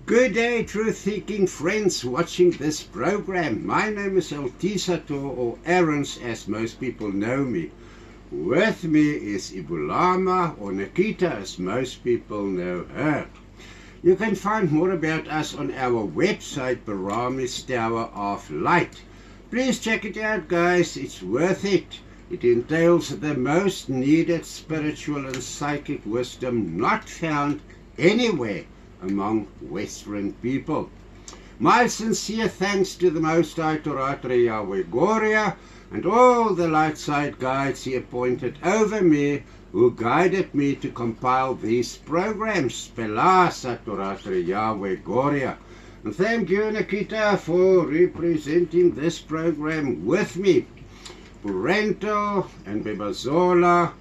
Good day, truth-seeking friends watching this program. My name is Eltisato, or Aaron's as most people know me. With me is Ibulama, or Nikita as most people know her. You can find more about us on our website, Barami's Tower of Light. Please check it out, guys. It's worth it. It entails the most needed spiritual and psychic wisdom not found anywhere among Western people. My sincere thanks to the Most High Toratre Yahweh Goria and all the light side guides he appointed over me, who guided me to compile these programs. Pelasa Toratre Yahweh Goria. And thank you, Nikita, for representing this program with me. Purento and Bebazola,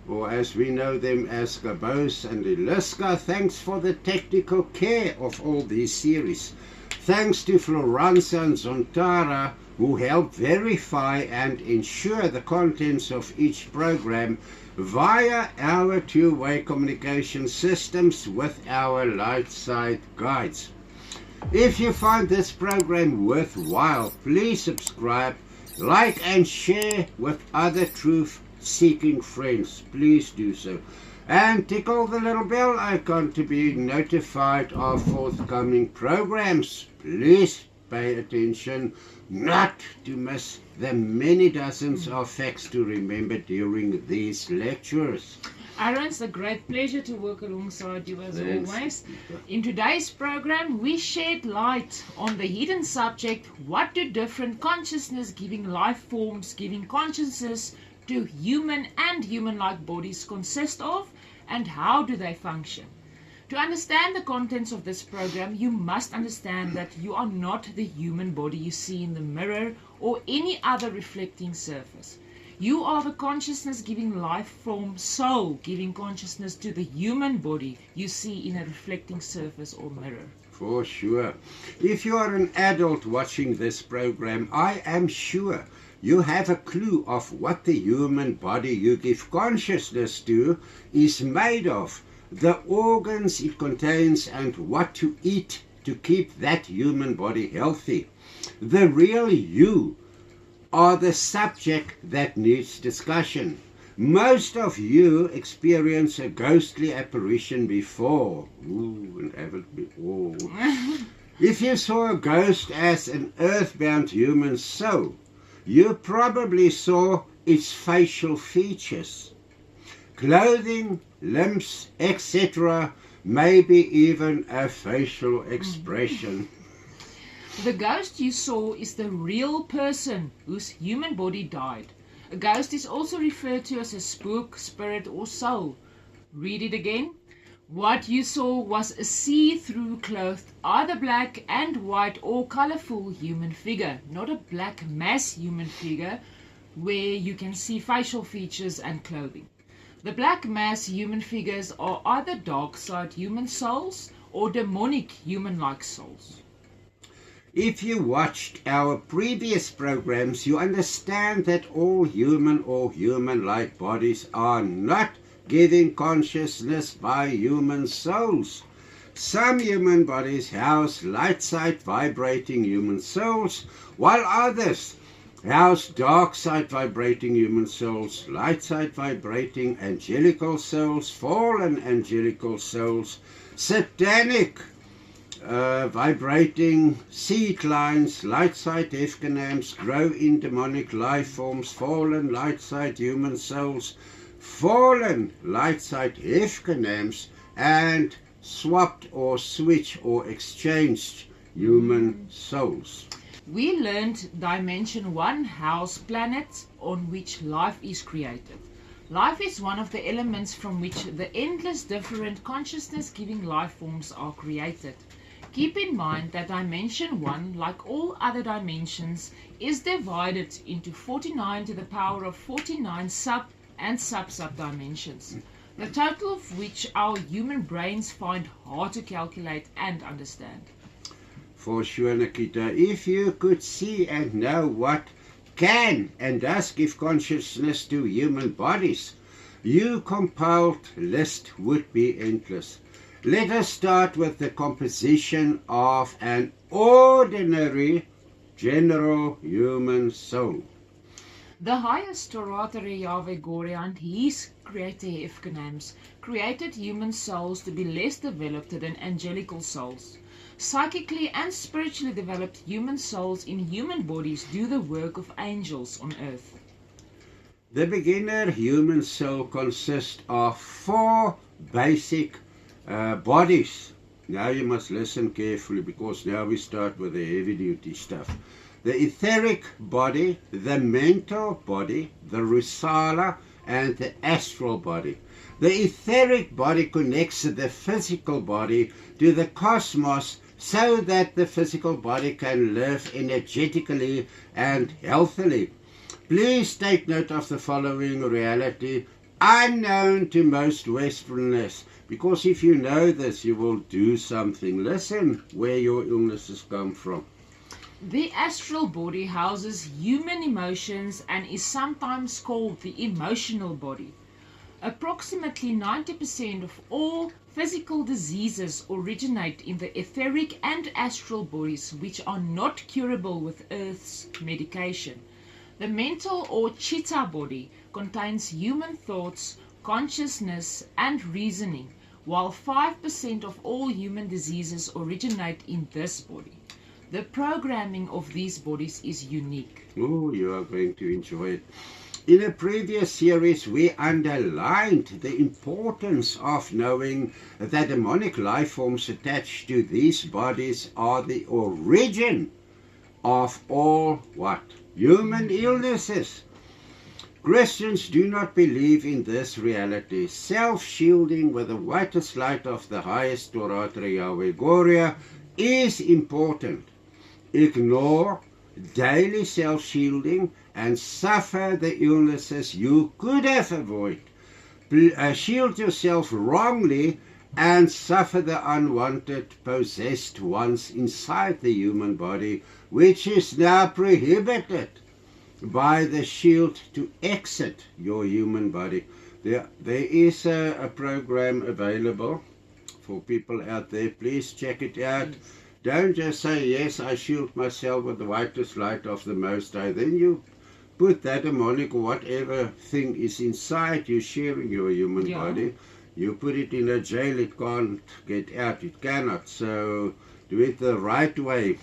or as we know them as Gabos and Iliska, thanks for the technical care of all these series. Thanks to Floranza and Zontara, who help verify and ensure the contents of each program via our two-way communication systems with our light side guides. If you find this program worthwhile, please subscribe, like and share with other truth-seeking friends. Please do so. And tickle the little bell icon to be notified of forthcoming programs. Please pay attention not to miss the many dozens of facts to remember during these lectures. Aaron, it's a great pleasure to work alongside you as always. In today's program, we shed light on the hidden subject, what do different consciousness-giving life forms, giving consciousness to human and human-like bodies consist of, and how do they function? To understand the contents of this program, you must understand that you are not the human body you see in the mirror or any other reflecting surface. You are the consciousness-giving life form soul, giving consciousness to the human body you see in a reflecting surface or mirror. For sure. If you are an adult watching this program, I am sure you have a clue of what the human body you give consciousness to is made of, the organs it contains, and what to eat to keep that human body healthy. The real you are the subject that needs discussion. Most of you experience a ghostly apparition before. Ooh, and haven't we all? If you saw a ghost as an earthbound human soul, you probably saw its facial features, clothing, limbs, etc., maybe even a facial expression. The ghost you saw is the real person whose human body died. A ghost is also referred to as a spook, spirit, or soul. Read it again. What you saw was a see-through clothed, either black and white or colorful human figure, not a black mass human figure where you can see facial features and clothing. The black mass human figures are either dark side human souls or demonic human-like souls. If you watched our previous programs, you understand that all human or human-like bodies are not given consciousness by human souls. Some human bodies house light-side vibrating human souls, while others house dark-side vibrating human souls, light-side vibrating angelical souls, fallen angelical souls, satanic vibrating seed lines, light-side Hefkanams, grow in demonic life forms, fallen light-side human souls, fallen light-side Hefkanams, and swapped or switched or exchanged human souls. We learned Dimension 1 house planets on which life is created. Life is one of the elements from which the endless different consciousness-giving life forms are created. Keep in mind that Dimension 1, like all other dimensions, is divided into 49 to the power of 49 sub- and sub-sub dimensions, the total of which our human brains find hard to calculate and understand. For sure, Nikita, if you could see and know what can and does give consciousness to human bodies, your compiled list would be endless. Let us start with the composition of an ordinary general human soul. The highest Torah Yahweh Goria and his creator Hefkenames created human souls to be less developed than angelical souls. Psychically and spiritually developed human souls in human bodies do the work of angels on earth. The beginner human soul consists of 4 basic bodies. Now you must listen carefully, because now we start with the heavy duty stuff. The etheric body, the mental body, the rusala, and the astral body. The etheric body connects the physical body to the cosmos so that the physical body can live energetically and healthily. Please take note of the following reality, unknown to most Westerners, because if you know this, you will do something. Listen where your illnesses come from. The astral body houses human emotions and is sometimes called the emotional body. Approximately 90% of all physical diseases originate in the etheric and astral bodies, which are not curable with Earth's medication. The mental or chitta body contains human thoughts, consciousness, and reasoning, while 5% of all human diseases originate in this body. The programming of these bodies is unique. Oh, you are going to enjoy it. In a previous series, we underlined the importance of knowing that demonic life forms attached to these bodies are the origin of all what? Human illnesses. Christians do not believe in this reality. Self-shielding with the whitest light of the highest Torah Yahweh Goria is important. Ignore daily self-shielding and suffer the illnesses you could have avoided. Shield yourself wrongly and suffer the unwanted possessed ones inside the human body, which is now prohibited by the shield to exit your human body. There is a program available for people out there. Please check it out. Yes. Don't just say, yes, I shield myself with the whitest light of the Most High. Then you put that demonic or whatever thing is inside you, sharing your human body. You put it in a jail, it can't get out. It cannot. So do it the right way.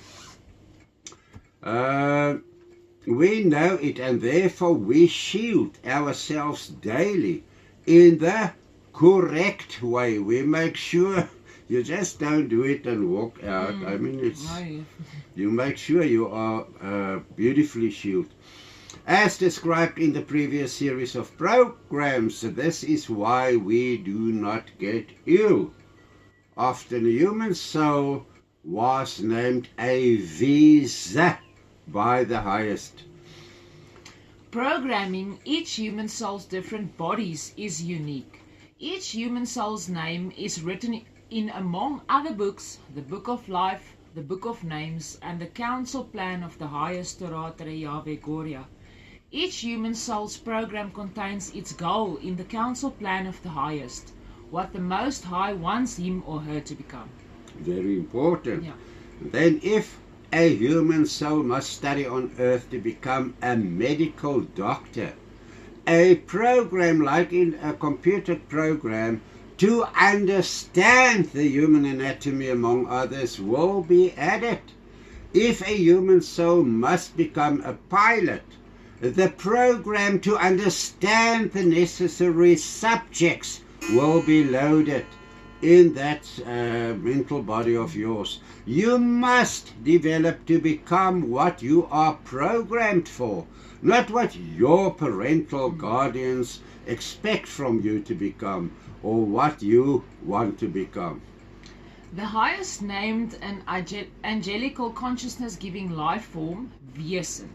We know it, and therefore we shield ourselves daily in the correct way. We make sure you just don't do it and walk out. I mean, you make sure you are beautifully shielded. As described in the previous series of programs, this is why we do not get ill. Often a human soul was named a visa by the highest. Programming each human soul's different bodies is unique. Each human soul's name is written in, among other books, the Book of Life, the Book of Names, and the Council Plan of the highest Torah Yahweh Goria. Each human soul's program contains its goal in the Council Plan of the highest, what the Most High wants him or her to become. Very important. Then if a human soul must study on earth to become a medical doctor, a program like in a computer program to understand the human anatomy, among others, will be added. If a human soul must become a pilot, the program to understand the necessary subjects will be loaded in that mental body of yours. You must develop to become what you are programmed for, not what your parental guardians expect from you to become or what you want to become. The highest named an angelical consciousness-giving life form, Wesen,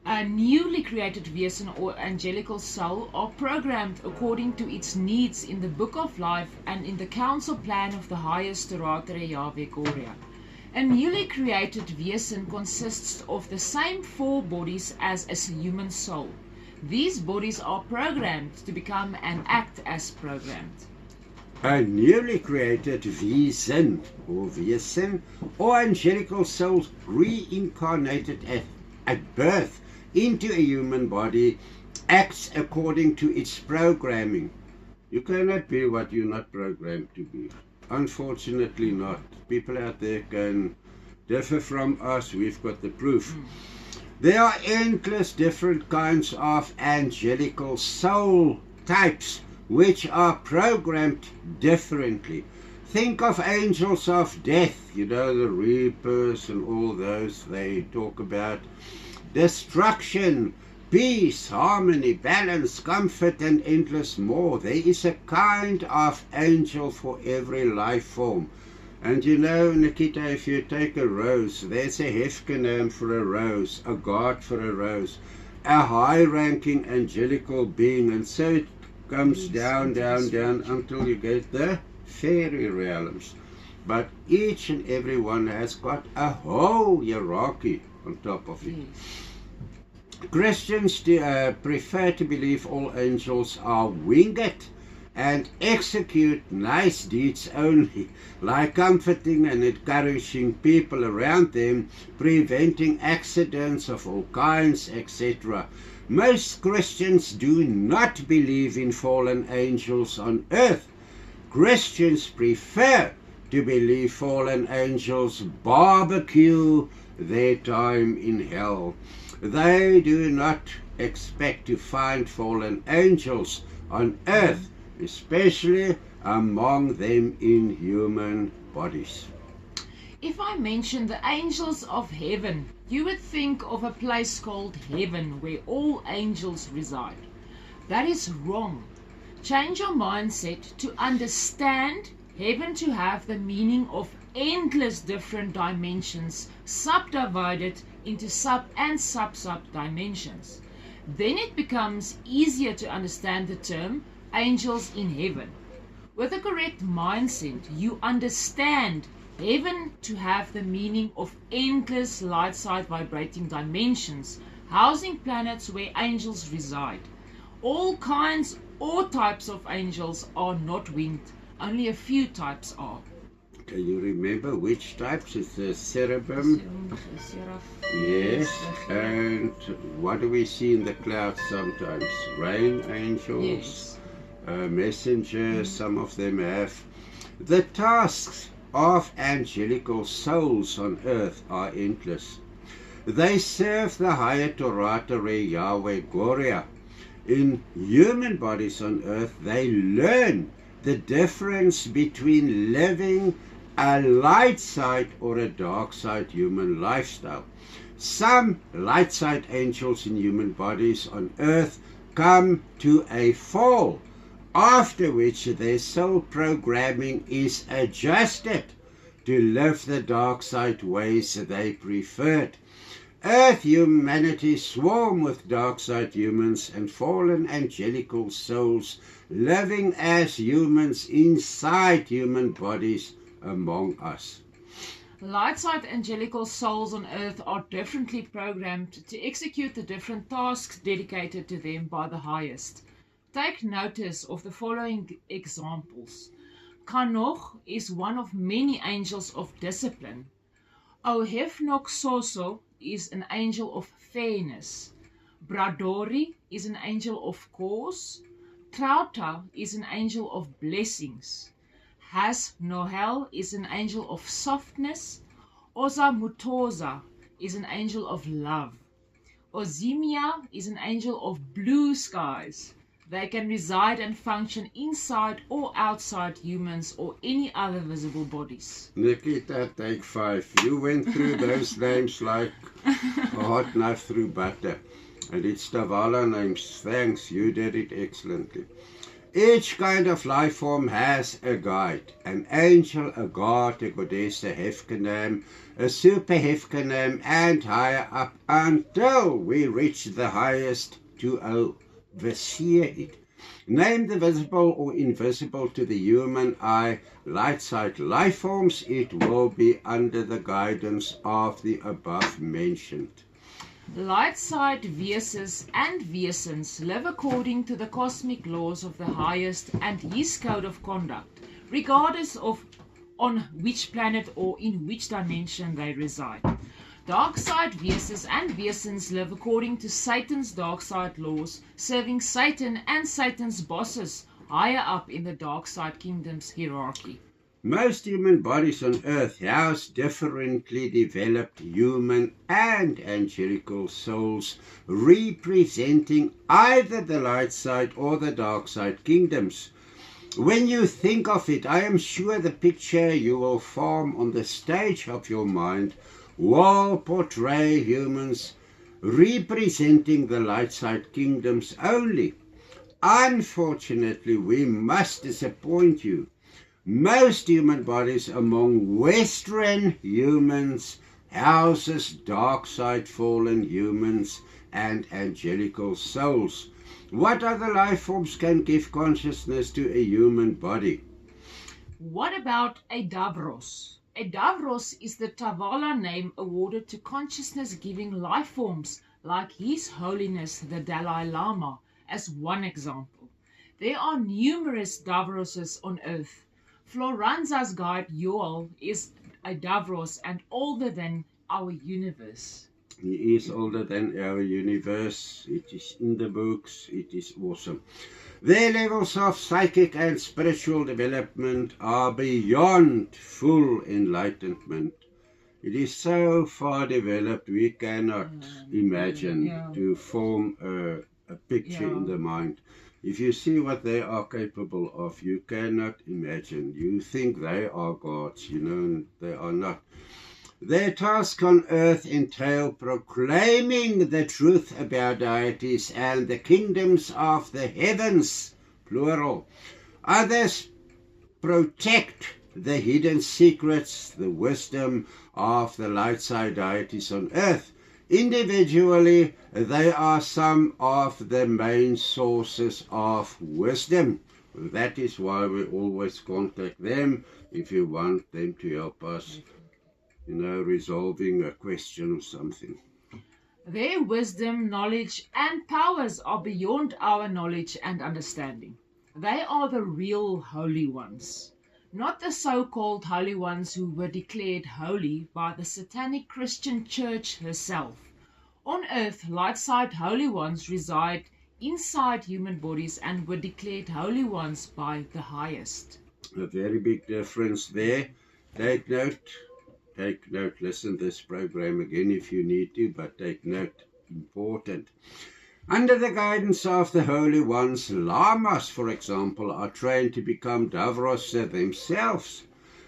a newly created Wesen or angelical soul, are programmed according to its needs in the Book of Life and in the Council Plan of the highest Torah Yahweh Goria. A newly created Wesen consists of the same 4 bodies as a human soul. These bodies are programmed to become and act as programmed. A newly created Wesen or Wesen or angelical soul reincarnated at birth into a human body acts according to its programming. You cannot be what you're not programmed to be. Unfortunately not. People out there can differ from us. We've got the proof. There are endless different kinds of angelical soul types which are programmed differently. Think of angels of death, you know, the reapers and all those they talk about. Destruction, peace, harmony, balance, comfort, and endless more. There is a kind of angel for every life form. And you know, Nikita, if you take a rose, there's a hefkenam for a rose, a god for a rose, a high-ranking angelical being, and so it comes down, down, down until you get the fairy realms. But each and every one has got a whole hierarchy on top of it. Christians prefer to believe all angels are winged and execute nice deeds only, like comforting and encouraging people around them, preventing accidents of all kinds, etc. Most Christians do not believe in fallen angels on earth. Christians prefer to believe fallen angels barbecue their time in hell. They do not expect to find fallen angels on earth, especially among them in human bodies. If I mention the angels of heaven, you would think of a place called heaven where all angels reside. That is wrong. Change your mindset to understand heaven to have the meaning of endless different dimensions, subdivided into sub and sub-sub dimensions. Then it becomes easier to understand the term angels in heaven. With a correct mindset, you understand heaven to have the meaning of endless light-side vibrating dimensions, housing planets where angels reside. All kinds or types of angels are not winged, only a few types are. Can you remember which types? It's the cherubim. Yes. And what do we see in the clouds sometimes? Rain angels. Yes. Messengers, some of them have. The tasks of angelical souls on earth are endless. They serve the higher Torah Yahweh Gloria. In human bodies on earth, they learn the difference between living a light side or a dark side human lifestyle. Some light side angels in human bodies on earth come to a fall, after which their soul programming is adjusted to live the dark side ways they preferred. Earth humanity swarm with dark side humans and fallen angelical souls living as humans inside human bodies among us. Light side angelical souls on earth are differently programmed to execute the different tasks dedicated to them by the highest. Take notice of the following examples. Kanoch is one of many angels of discipline. Ohefnoxoso is an angel of fairness. Bradori is an angel of cause. Trauta is an angel of blessings. Has Nohel is an angel of softness. Oza Mutoza is an angel of love. Ozimia is an angel of blue skies. They can reside and function inside or outside humans or any other visible bodies. Nikita, take 5. You went through those names like a hot knife through butter. And it's Tavala names. Thanks, you did it excellently. Each kind of life form has a guide. An angel, a god, a goddess, a hefkenam, a super hefkenam, and higher up until we reach the highest to oversee it. Name the visible or invisible to the human eye light side life forms. It will be under the guidance of the above mentioned. Light side Wesens and Wesens live according to the cosmic laws of the highest and his code of conduct, regardless of on which planet or in which dimension they reside. Dark side Wesens and Wesens live according to Satan's dark side laws, serving Satan and Satan's bosses higher up in the dark side kingdom's hierarchy. Most human bodies on earth house differently developed human and angelical souls, representing either the light side or the dark side kingdoms. When you think of it, I am sure the picture you will form on the stage of your mind will portray humans representing the light side kingdoms only. Unfortunately, we must disappoint you. Most human bodies among Western humans houses dark side fallen humans and angelical souls. What other life forms can give consciousness to a human body? What about a Davros? A Davros is the Tavala name awarded to consciousness-giving life forms like His Holiness the Dalai Lama, as one example. There are numerous Davroses on earth. Floranza's guide Joel is a Davros and older than our universe. He is older than our universe. It is in the books. It is awesome. Their levels of psychic and spiritual development are beyond full enlightenment. It is so far developed we cannot imagine to form a picture in the mind. If you see what they are capable of, you cannot imagine. You think they are gods, and they are not. Their task on earth entail proclaiming the truth about deities and the kingdoms of the heavens, plural. Others protect the hidden secrets, the wisdom of the light side deities on earth. Individually, they are some of the main sources of wisdom. That is why we always contact them if you want them to help us, resolving a question or something. Their wisdom, knowledge, and powers are beyond our knowledge and understanding. They are the real holy ones, not the so-called holy ones who were declared holy by the satanic Christian church herself. On earth, light side holy ones reside inside human bodies and were declared holy ones by the highest. A very big difference there. Take note, listen to this program again if you need to, but take note, important. Under the guidance of the holy ones, lamas, for example, are trained to become Davros themselves.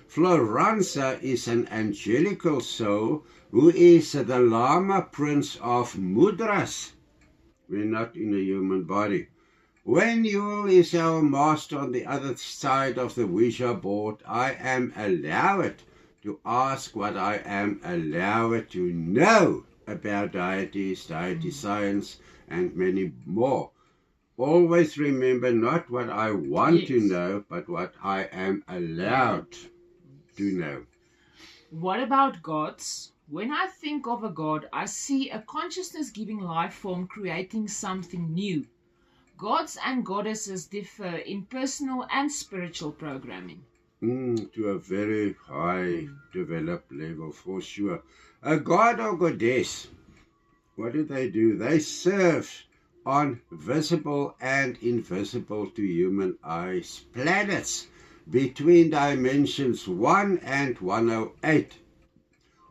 Floranza is an angelical soul who is the Lama Prince of Mudras. We're not in a human body. When you is our master on the other side of the Ouija board, I am allowed to ask what I am allowed to know about deities, deity science, and many more. Always remember not what I want to know, but what I am allowed to know. What about gods? When I think of a god, I see a consciousness-giving life form creating something new. Gods and goddesses differ in personal and spiritual programming. To a very high developed level, for sure. A god or goddess, what do? They serve on visible and invisible to human eyes planets between dimensions 1 and 108.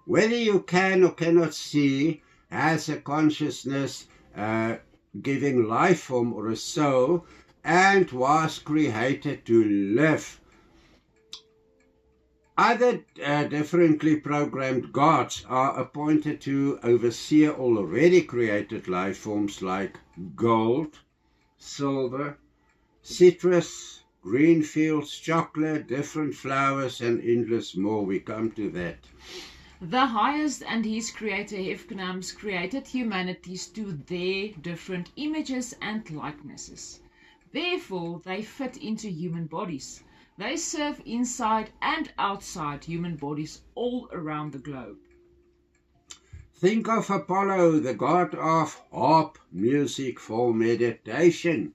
Whether you can or cannot see, has a consciousness giving life form or a soul, and was created to live. Other differently programmed gods are appointed to oversee already created life forms like gold, silver, citrus, green fields, chocolate, different flowers, and endless more. We come to that. The highest and his creator Hefknams created humanities to their different images and likenesses. Therefore, they fit into human bodies. They serve inside and outside human bodies all around the globe. Think of Apollo, the god of harp music for meditation.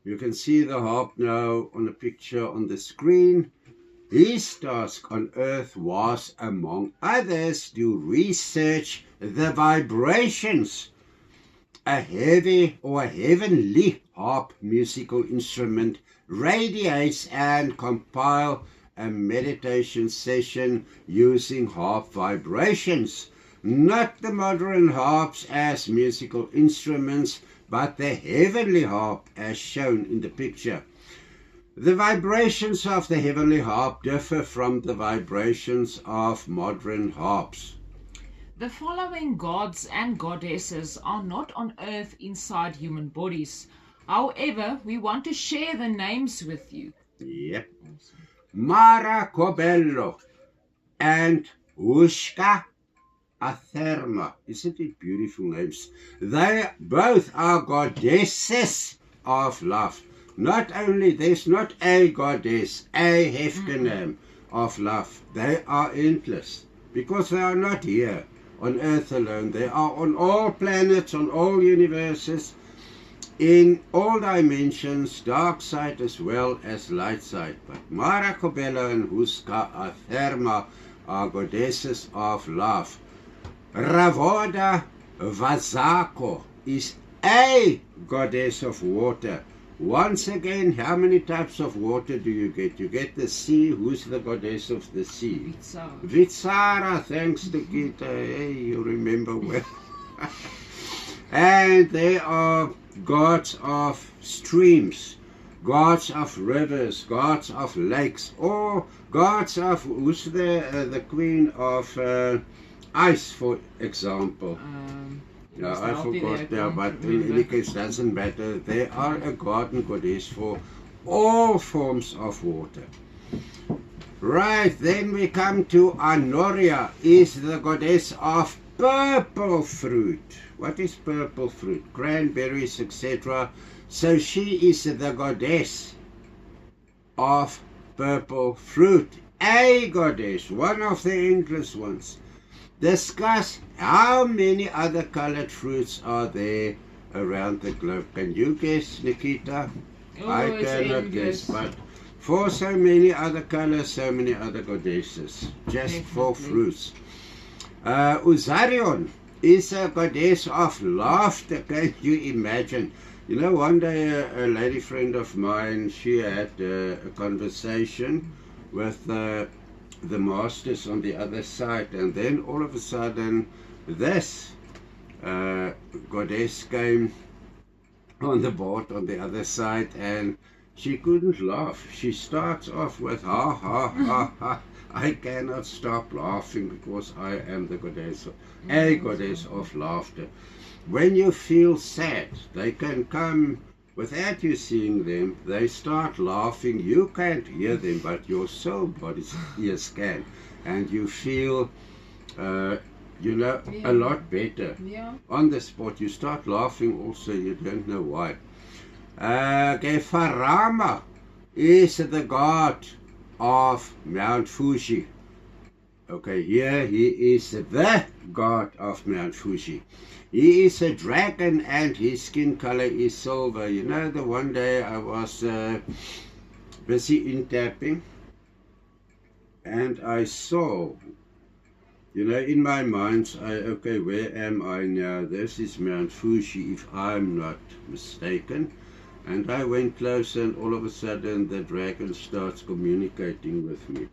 You can see the harp now on a picture on the screen. His task on earth was, among others, to research the vibrations a heavy or a heavenly harp musical instrument radiates and compile a meditation session using harp vibrations. Not the modern harps as musical instruments, but the heavenly harp as shown in the picture. The vibrations of the heavenly harp differ from the vibrations of modern harps. The following gods and goddesses are not on earth inside human bodies. However, we want to share the names with you. Yep. Mara Cobello and Ushka Atherma. Isn't it beautiful names? They both are goddesses of love. Not only, there's not a goddess, a hefte of love. They are endless because they are not here on earth alone. They are on all planets, on all universes, in all dimensions, dark side as well as light side. But Mara Cobello and Huska Atherma are goddesses of love. Ravoda Vazako is a goddess of water. Once again, how many types of water do you get? You get the sea. Who's the goddess of the sea? Vitsara. Vitsara, thanks to Gita. Hey, you remember well. And they are gods of streams, gods of rivers, gods of lakes, or gods of, who's the queen of ice, for example. I forgot now, but in any case, doesn't matter. They are a god and goddess for all forms of water. Right, then we come to Anoria, is the goddess of purple fruit. What is purple fruit? Cranberries, etc. So she is the goddess of purple fruit. A goddess, one of the endless ones. Discuss how many other colored fruits are there around the globe. Can you guess, Nikita? I cannot guess, but for so many other colors, so many other goddesses, just for fruits. Uzarion is a goddess of laughter. Can you imagine? You know, one day a lady friend of mine, she had a conversation with the masters on the other side, and then all of a sudden this goddess came on the board on the other side, and she couldn't laugh. She starts off with ha ha ha ha. I cannot stop laughing because I am the goddess, a goddess of laughter. When you feel sad, they can come without you seeing them. They start laughing. You can't hear them, but your soul body's ears can, and you feel, you know, a lot better. On the spot, you start laughing. Also, you don't know why. Gefarama is the god of Mount Fuji. Okay, here he is the god of Mount Fuji. He is a dragon and his skin color is silver. You know, the one day I was busy in tapping and I saw, you know, in my mind, okay, where am I now? This is Mount Fuji, if I'm not mistaken. And I went closer, and all of a sudden the dragon starts communicating with me.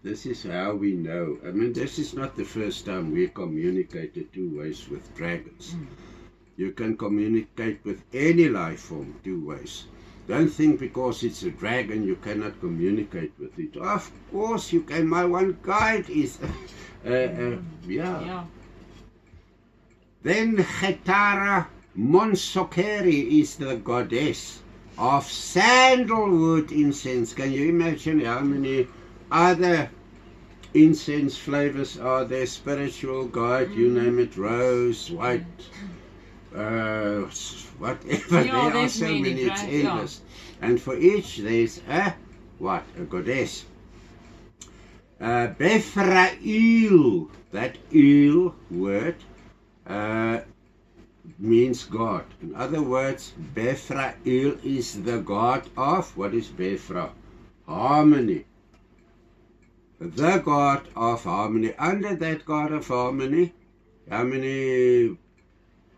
This is how we know. I mean, this is not the first time we communicated 2 ways with dragons. You can communicate with any life form 2 ways. Don't think because it's a dragon you cannot communicate with it. Of course you can. My one guide is... yeah. Then Hetara Monsokeri is the goddess of sandalwood incense. Can you imagine how many other incense flavors are there? Spiritual guide, you name it, rose, white, whatever. There are so many, it's endless. And for each there's a goddess. Befrail, that il word means God. In other words, Bethrael is the God of, what is Bethra? Harmony. The God of harmony. Under that God of harmony, how many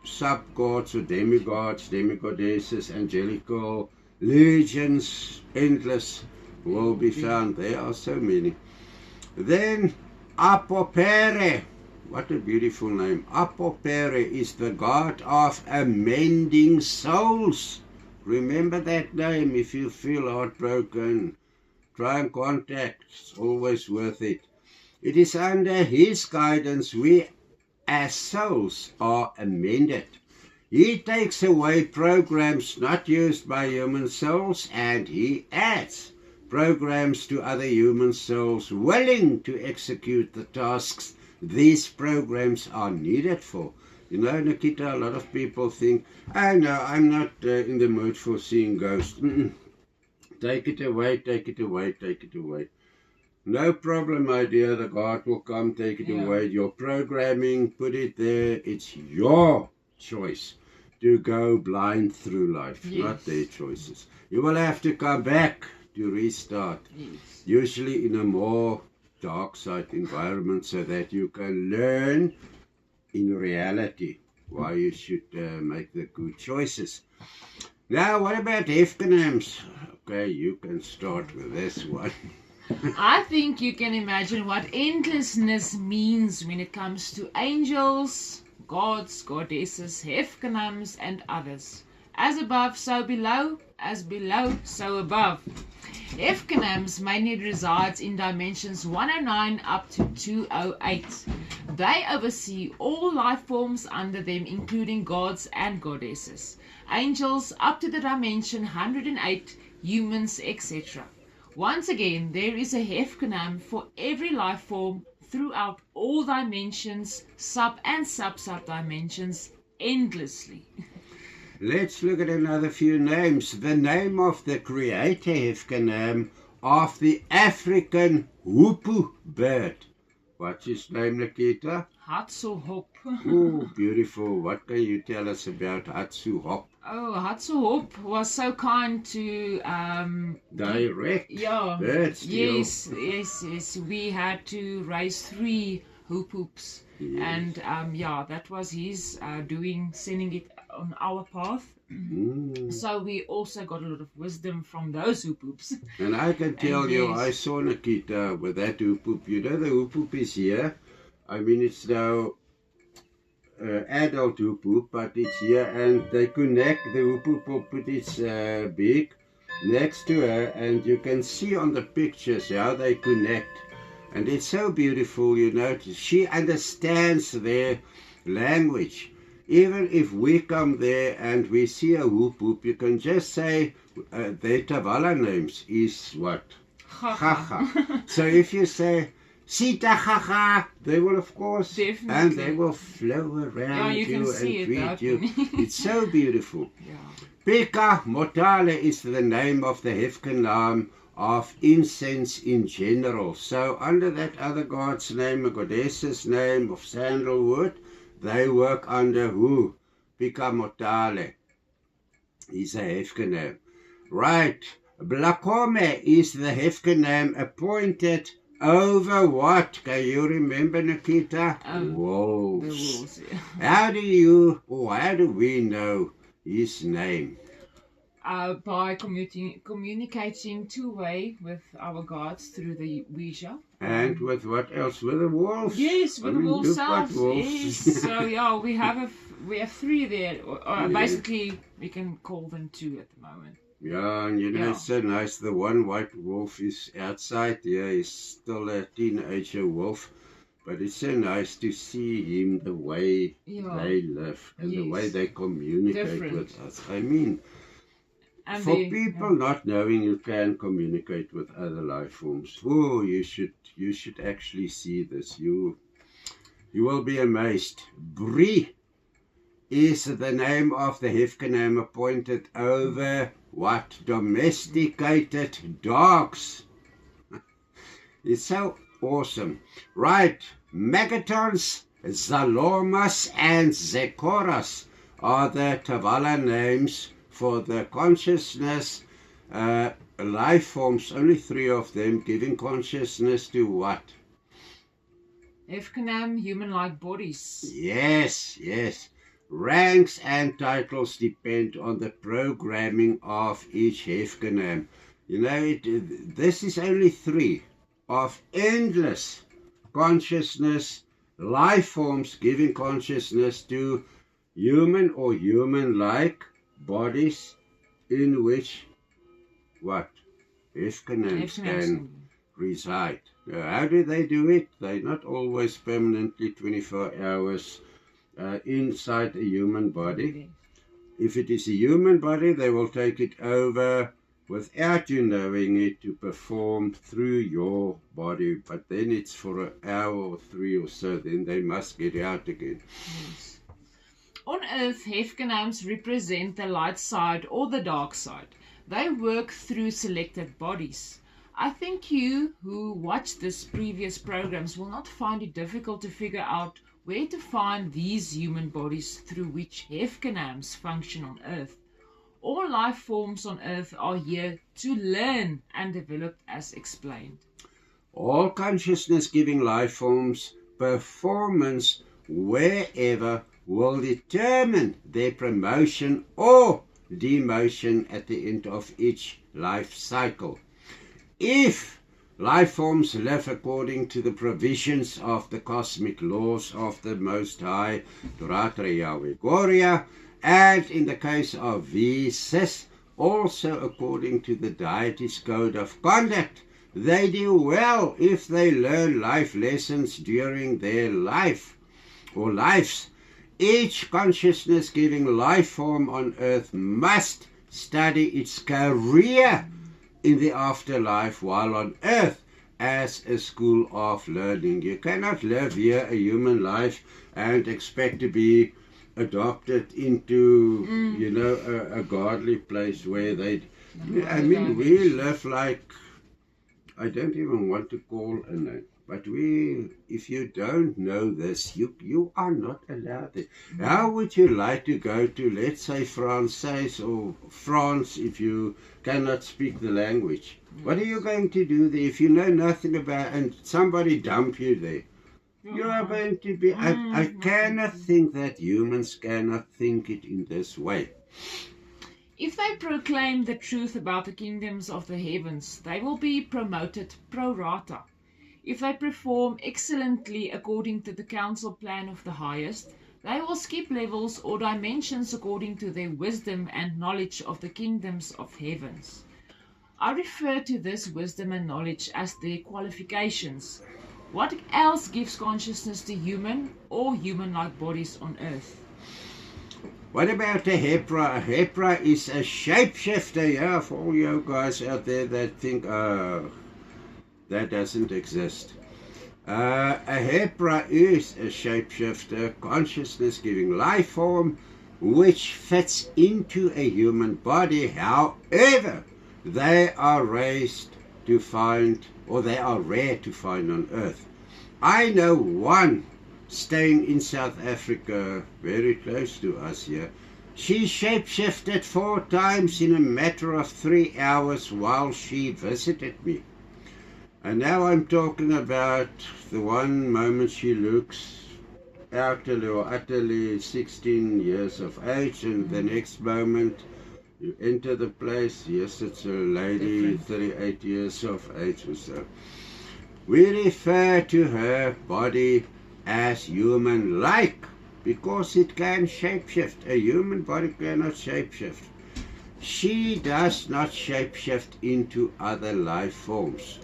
sub-gods or demigods, demigoddesses, angelical legions, endless, will be found. There are so many. Then Apopere. What a beautiful name. Apopere is the God of amending souls. Remember that name if you feel heartbroken. Try and contact. It's always worth it. It is under his guidance we as souls are amended. He takes away programs not used by human souls, and he adds programs to other human souls willing to execute the tasks these programs are needed for. You know, Nikita, a lot of people think, oh no, I'm not in the mood for seeing ghosts. Take it away, take it away, take it away. No problem, my dear, the God will come, take it away. Your programming, put it there. It's your choice to go blind through life, not their choices. You will have to come back to restart, usually in a more dark side environment, so that you can learn in reality why you should make the good choices. Now, what about Hefkanams? Okay, you can start with this one. I think you can imagine what endlessness means when it comes to angels, gods, goddesses, Hefkanams, and others. As above, so below, as below, so above. Hefkanams mainly resides in dimensions 109 up to 208. They oversee all life forms under them, including gods and goddesses. Angels up to the dimension 108, humans, etc. Once again, there is a Hefkanam for every life form throughout all dimensions, sub and sub-sub dimensions, endlessly. Let's look at another few names. The name of the creator Hefkanam of the African hoopoe bird. What's his name, Nikita? Hatsuhop. Oh, beautiful. What can you tell us about Hatsuhop? Oh, Hatsuhop was so kind to direct birds. Yes. We had to raise 3 hoopoes, and that was his doing, sending it on our path. So we also got a lot of wisdom from those hoopoes. And I can tell you, I saw Nikita with that hoopoe. You know, the hoopoe is here. I mean, it's now adult hoopoe, but it's here, and they connect. The hoopoe will put its beak next to her, and you can see on the pictures how they connect. And it's so beautiful, you know. She understands their language. Even if we come there and we see a whoop, you can just say their Tavala names is what? Chacha. So if you say Sita Chacha, they will of course, definitely. And they will flow around you and greet you. It's so beautiful. Peka Motale is the name of the Hefkanam of incense in general. So under that other god's name, a goddess's name of sandalwood, they work under who? Peka Motale. He's a Hefkanam. Right. Blakome is the Hefkanam appointed over what? Can you remember, Nikita? Wolves. The wolves, yeah. How do we know his name? By communicating two-way with our gods through the Ouija. And with what else? With the wolves? Yes, with the wolves selves. Wolves. Yes. So we have 3 there. Basically, we can call them 2 at the moment. Yeah, and you know, it's so nice. The one white wolf is outside. Yeah, he's still a teenager wolf. But it's so nice to see him, the way they live and the way they communicate with us. I mean, and for people not knowing you can communicate with other life forms, oh, you should actually see this. You will be amazed. Brie is the name of the Hefkanam appointed over what? Domesticated dogs. It's so awesome. Right. Megatons, Zalomas, and Zekoras are the Tavala names for the consciousness life forms, only 3 of them, giving consciousness to what? Hefkenam, human-like bodies. Yes, yes. Ranks and titles depend on the programming of each Hefkenam. You know, this is only 3 of endless consciousness life forms giving consciousness to human or human-like bodies in which what? Hefkenams can reside. How do they do it? They're not always permanently 24 hours inside a human body. If it is a human body, they will take it over without you knowing it to perform through your body. But then it's for an hour or 3 or so. Then they must get out again. Yes. On Earth, Hefkenams represent the light side or the dark side. They work through selected bodies. I think you who watch this previous programs will not find it difficult to figure out where to find these human bodies through which Hefkenams function on Earth. All life forms on Earth are here to learn and develop as explained. All consciousness-giving life forms' performance wherever will determine their promotion or demotion at the end of each life cycle. If life forms live according to the provisions of the cosmic laws of the Most High, Duratra Yahweh Goria, and in the case of Vesis, also according to the deity's code of conduct, they do well if they learn life lessons during their life or lives. Each consciousness-giving life form on Earth must study its career in the afterlife while on Earth as a school of learning. You cannot live here a human life and expect to be adopted into, you know, a godly place where they... I mean, we live like... I don't even want to call a name. But if you don't know this, you are not allowed it. How would you like to go to, let's say, Francais or France if you cannot speak the language? What are you going to do there if you know nothing about and somebody dump you there? You are going to be... I cannot think that humans cannot think it in this way. If they proclaim the truth about the kingdoms of the heavens, they will be promoted pro rata. If they perform excellently according to the council plan of the highest, they will skip levels or dimensions according to their wisdom and knowledge of the kingdoms of heavens. I refer to this wisdom and knowledge as their qualifications. What else gives consciousness to human or human-like bodies on Earth? What about a Hepra? A Hepra is a shapeshifter, yeah, for all you guys out there that think, that doesn't exist. A Hepra is a shapeshifter, consciousness-giving life form, which fits into a human body. However, they are raised to find, or they are rare to find on Earth. I know one staying in South Africa, very close to us here. She shapeshifted 4 times in a matter of 3 hours while she visited me. And now I'm talking about the one moment she looks utterly 16 years of age, and the next moment you enter the place, yes, it's a lady 38 years of age or so. We refer to her body as human-like because it can shapeshift. A human body cannot shapeshift. She does not shapeshift into other life forms.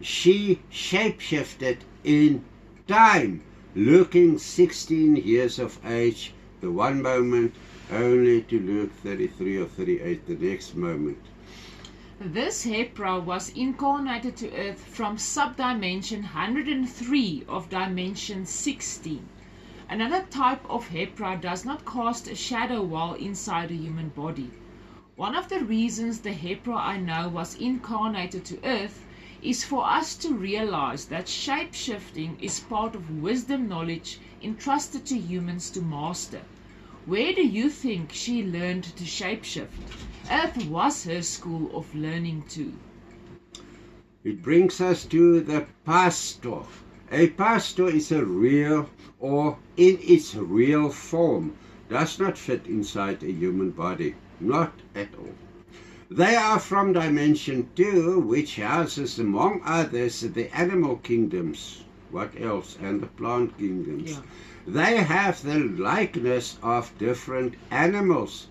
She shapeshifted in time, looking 16 years of age, the one moment, only to look 33 or 38 the next moment. This Hepra was incarnated to Earth from subdimension 103 of dimension 16. Another type of Hepra does not cast a shadow while inside a human body. One of the reasons the Hepra I know was incarnated to Earth is for us to realize that shape-shifting is part of wisdom knowledge entrusted to humans to master. Where do you think she learned to shapeshift? Earth was her school of learning too. It brings us to the pastor. A pastor is a real, or in its real form, does not fit inside a human body. Not at all. They are from dimension 2, which houses, among others, the animal kingdoms. What else? And the plant kingdoms. Yeah. They have the likeness of different animals.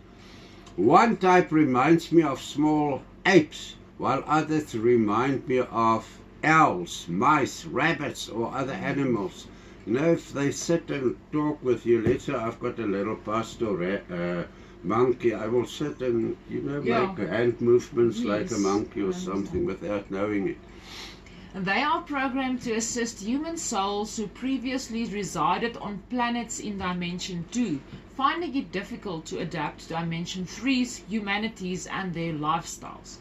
One type reminds me of small apes, while others remind me of owls, mice, rabbits, or other animals. You know, if they sit and talk with you, let's say I've got a little pastor monkey, I will sit and, make hand movements like a monkey or something without knowing it. And they are programmed to assist human souls who previously resided on planets in Dimension 2, finding it difficult to adapt to Dimension 3's humanities and their lifestyles.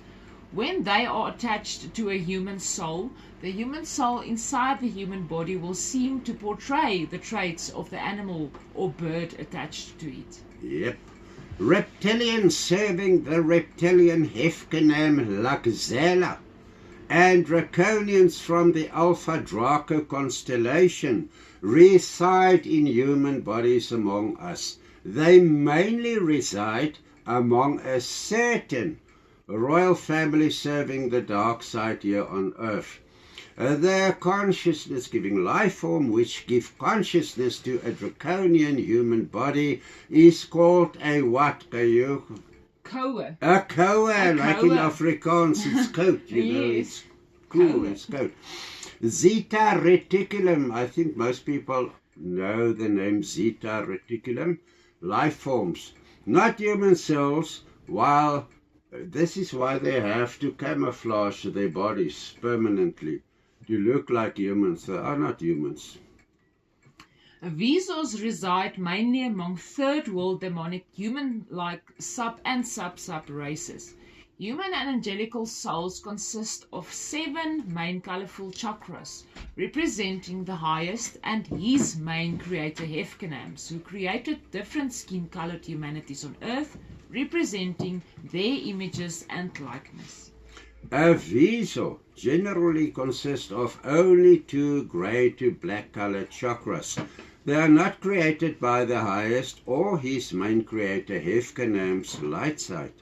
When they are attached to a human soul, the human soul inside the human body will seem to portray the traits of the animal or bird attached to it. Yep. Reptilians serving the reptilian Hefkenam Lakzela, and draconians from the Alpha Draco constellation reside in human bodies among us. They mainly reside among a certain royal family serving the dark side here on earth. Their consciousness-giving life form, which give consciousness to a draconian human body, is called a what? Koa. A koa, like in Afrikaans, it's coat, Yes. It's cool, it's coat. Zeta reticulum, I think most people know the name Zeta reticulum. Life forms, not human cells, while this is why they have to camouflage their bodies permanently to look like humans. They are not humans. Visos reside mainly among third world demonic human-like sub and sub-sub races. Human and angelical souls consist of 7 main colorful chakras, representing the highest and his main creator Hefkenams, who created different skin-colored humanities on earth, representing their images and likeness. A Viso generally consists of only 2 grey to black colored chakras. They are not created by the highest or his main creator Hefkenam's light side.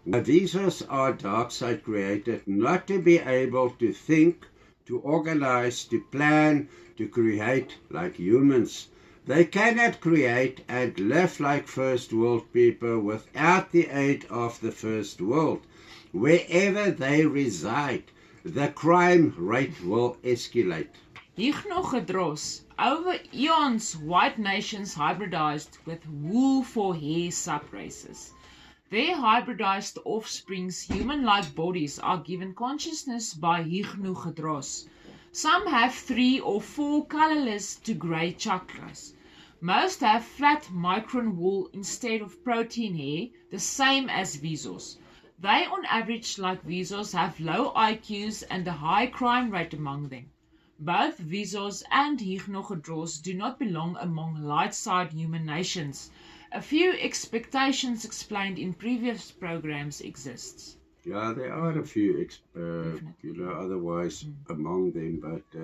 Visos are dark side created not to be able to think, to organize, to plan, to create like humans. They cannot create and live like first world people without the aid of the first world. Wherever they reside, the crime rate will escalate. Hypnogedros, over eons, white nations hybridized with wool for hair subraces. Their hybridized offspring's human-like bodies are given consciousness by Hypnogedros. Some have 3 or 4 colorless to grey chakras. Most have flat micron wool instead of protein hair, the same as Visos. They on average, like Visos, have low IQs and a high crime rate among them. Both Visos and Hypnogedros do not belong among light-side human nations. A few expectations explained in previous programs exists. Yeah, there are a few, otherwise among them, but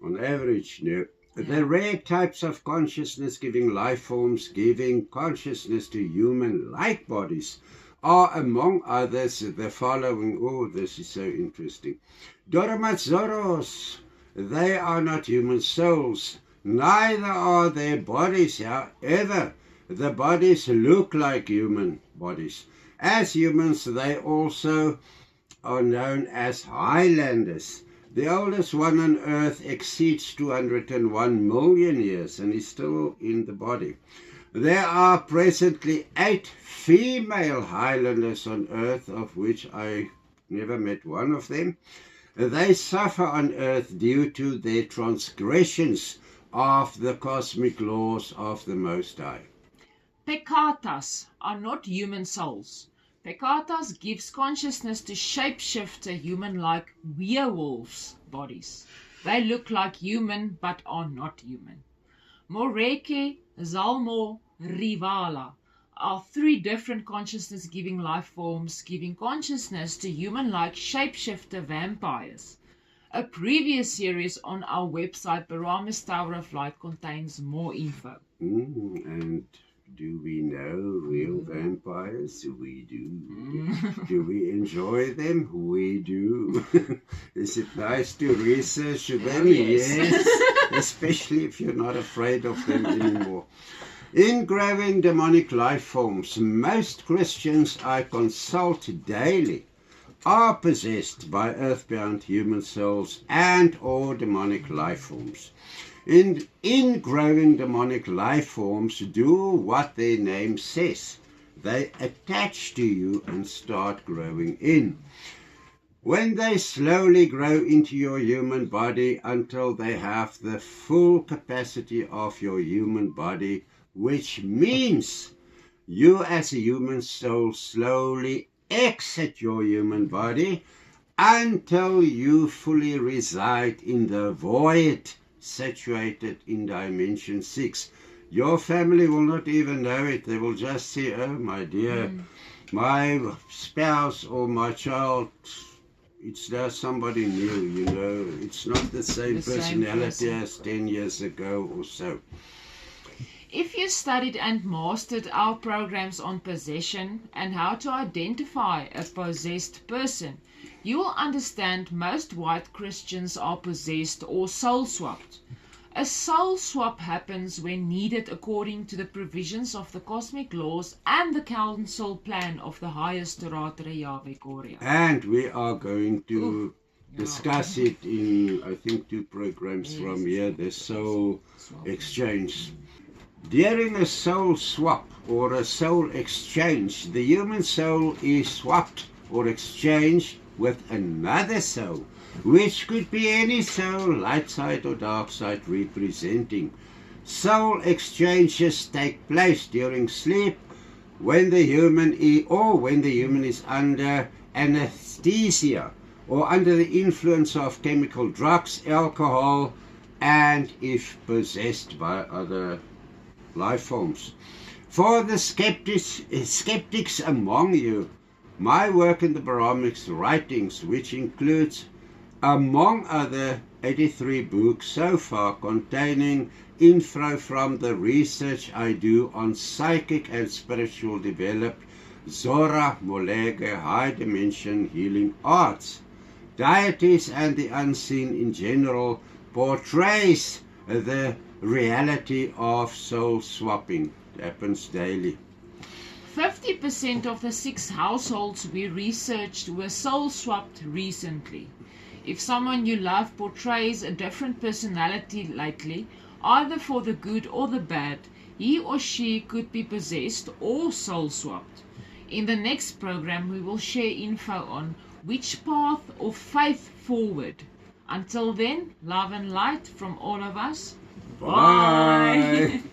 on average, no. The rare types of consciousness giving life forms, giving consciousness to human-like bodies, are among others the following. Oh, this is so interesting. Doromatzoros, they are not human souls, neither are their bodies. However, the bodies look like human bodies. As humans, they also are known as Highlanders. The oldest one on earth exceeds 201 million years and is still in the body. There are presently 8 female Highlanders on earth, of which I never met one of them. They suffer on earth due to their transgressions of the cosmic laws of the Most High. Pekatas are not human souls. Pekatas gives consciousness to shapeshifter human-like werewolves' bodies. They look like human but are not human. Moreke, Zalmo, Rivala are three different consciousness-giving life forms giving consciousness to human-like shapeshifter vampires. A previous series on our website, Baramis Tower of Light, contains more info. And do we know real vampires? We do. Do we enjoy them? We do. Is it nice to research them? Yes. Especially if you're not afraid of them anymore. In growing demonic life forms, most Christians I consult daily are possessed by earthbound human souls and or demonic life forms. In growing demonic life forms, do what their name says. They attach to you and start growing in. When they slowly grow into your human body until they have the full capacity of your human body, which means you as a human soul slowly exit your human body until you fully reside in the void situated in dimension 6. Your family will not even know it. They will just say, oh my dear, my spouse or my child, it's now somebody new, you know. It's not the same personality as 10 years ago or so. If you studied and mastered our programs on possession and how to identify a possessed person, you will understand most white Christians are possessed or soul-swapped. A soul swap happens when needed according to the provisions of the cosmic laws and the council plan of the highest Ratere Yahweh Korea. And we are going to discuss it in, I think, 2 programs from here, the soul exchange. During a soul swap or a soul exchange, the human soul is swapped or exchanged with another soul, which could be any soul, light side or dark side representing. Soul exchanges take place during sleep when the human is under anesthesia or under the influence of chemical drugs, alcohol, and if possessed by other life forms. For the skeptics among you, my work in the Baromics writings, which includes, among other, 83 books so far containing info from the research I do on psychic and spiritual developed Zora, Molege, high dimension healing arts, deities and the unseen in general, portrays the reality of soul swapping. It happens daily. 50% of the 6 households we researched were soul swapped recently. If someone you love portrays a different personality lately, either for the good or the bad, he or she could be possessed or soul swapped. In the next program we will share info on which path of faith forward. Until then, love and light from all of us. Bye.